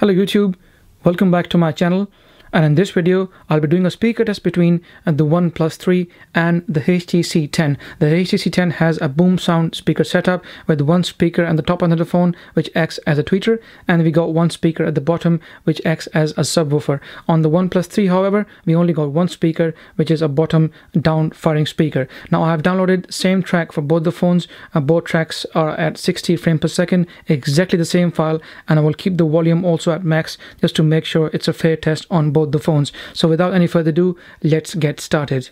Hello YouTube, welcome back to my channel, and in this video I'll be doing a speaker test between the OnePlus 3 and the HTC 10. The HTC 10 has a boom sound speaker setup with one speaker at the top end of the phone which acts as a tweeter, and we got one speaker at the bottom which acts as a subwoofer. On the OnePlus 3 however, we only got one speaker which is a bottom down firing speaker. Now I have downloaded same track for both the phones. Both tracks are at 60 frames per second, exactly the same file, and I will keep the volume also at max just to make sure it's a fair test on both the phones. So without any further ado, let's get started.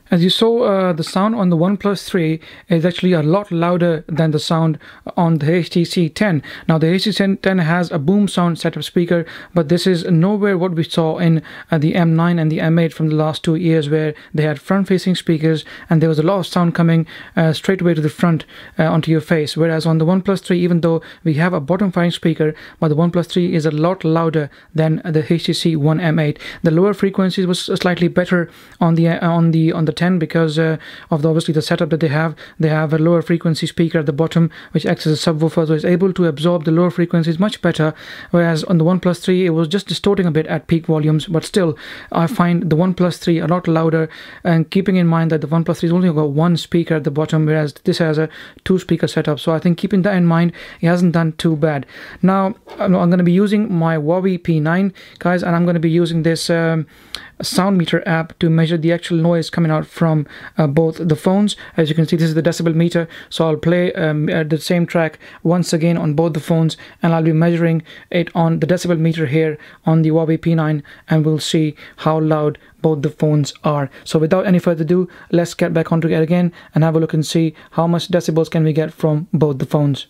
As you saw, the sound on the OnePlus 3 is actually a lot louder than the sound on the HTC 10. Now the HTC 10 has a boom sound setup speaker, but this is nowhere what we saw in the M9 and the M8 from the last 2 years, where they had front-facing speakers and there was a lot of sound coming straight away to the front onto your face. Whereas on the OnePlus 3, even though we have a bottom-firing speaker, but the OnePlus 3 is a lot louder than the HTC One M8. The lower frequencies was slightly better on the 10 because of obviously the setup that they have. They have a lower frequency speaker at the bottom which acts as a subwoofer, so it's able to absorb the lower frequencies much better, whereas on the OnePlus 3 it was just distorting a bit at peak volumes. But still, I find the OnePlus 3 a lot louder, and keeping in mind that the OnePlus 3 has only got one speaker at the bottom, whereas this has a two speaker setup. So I think keeping that in mind, it hasn't done too bad. Now I'm going to be using my Huawei P9, guys, and I'm going to be using this sound meter app to measure the actual noise coming out from both the phones. As you can see, this is the decibel meter, so I'll play the same track once again on both the phones, and I'll be measuring it on the decibel meter here on the Huawei P9, and we'll see how loud both the phones are. So without any further ado, let's get back onto it again and have a look and see how much decibels can we get from both the phones.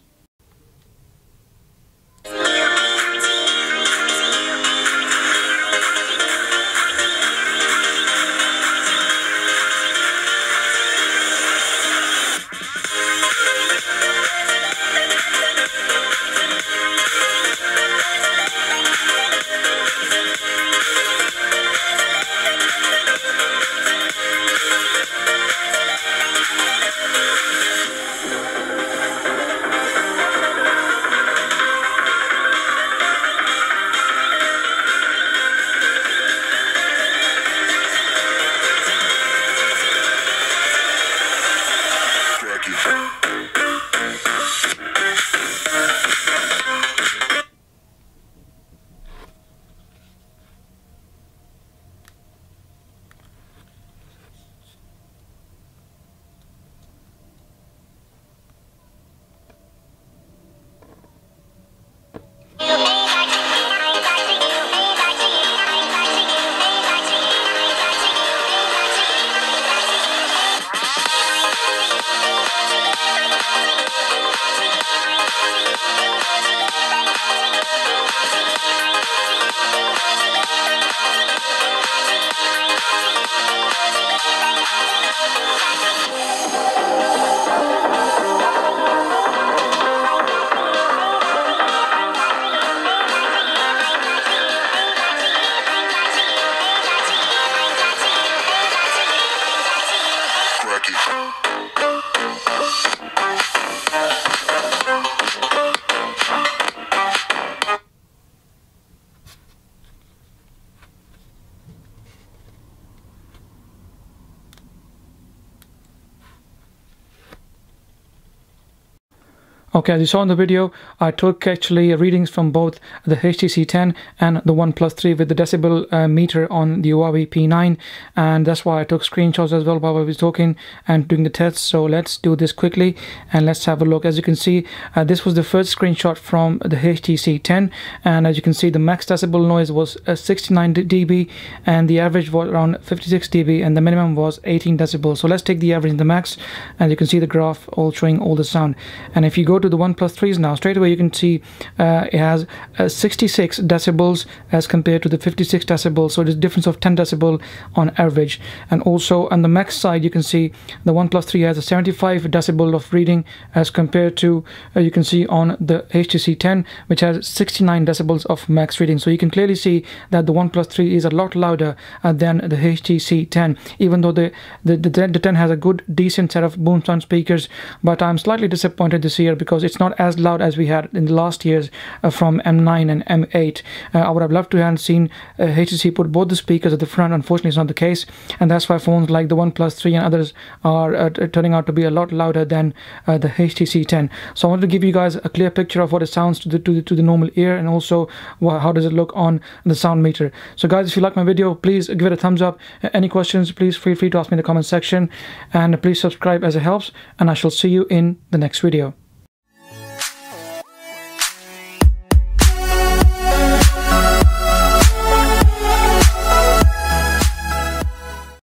Okay, as you saw in the video, I took actually readings from both the HTC 10 and the OnePlus 3 with the decibel meter on the Huawei P9, and that's why I took screenshots as well while I was talking and doing the tests. So let's do this quickly and let's have a look. As you can see, this was the first screenshot from the HTC 10, and as you can see, the max decibel noise was 69 dB and the average was around 56 dB and the minimum was 18 decibels. So let's take the average and the max, and you can see the graph all showing all the sound. And if you go to the OnePlus 3s now, straight away you can see it has 66 decibels as compared to the 56 decibels, so it is a difference of 10 decibel on average. And also on the max side, you can see the OnePlus 3 has a 75 decibel of reading as compared to you can see on the HTC 10, which has 69 decibels of max reading. So you can clearly see that the OnePlus 3 is a lot louder than the HTC 10, even though the 10 has a good decent set of boom sound speakers. But I'm slightly disappointed this year because it's not as loud as we had in the last years from M9 and M8. I would have loved to have seen HTC put both the speakers at the front. Unfortunately, it's not the case, and that's why phones like the OnePlus 3 and others are turning out to be a lot louder than the HTC 10. So I wanted to give you guys a clear picture of what it sounds to the normal ear, and also how does it look on the sound meter. So guys, if you like my video, please give it a thumbs up. Any questions, please feel free to ask me in the comment section, and please subscribe as it helps, and I shall see you in the next video.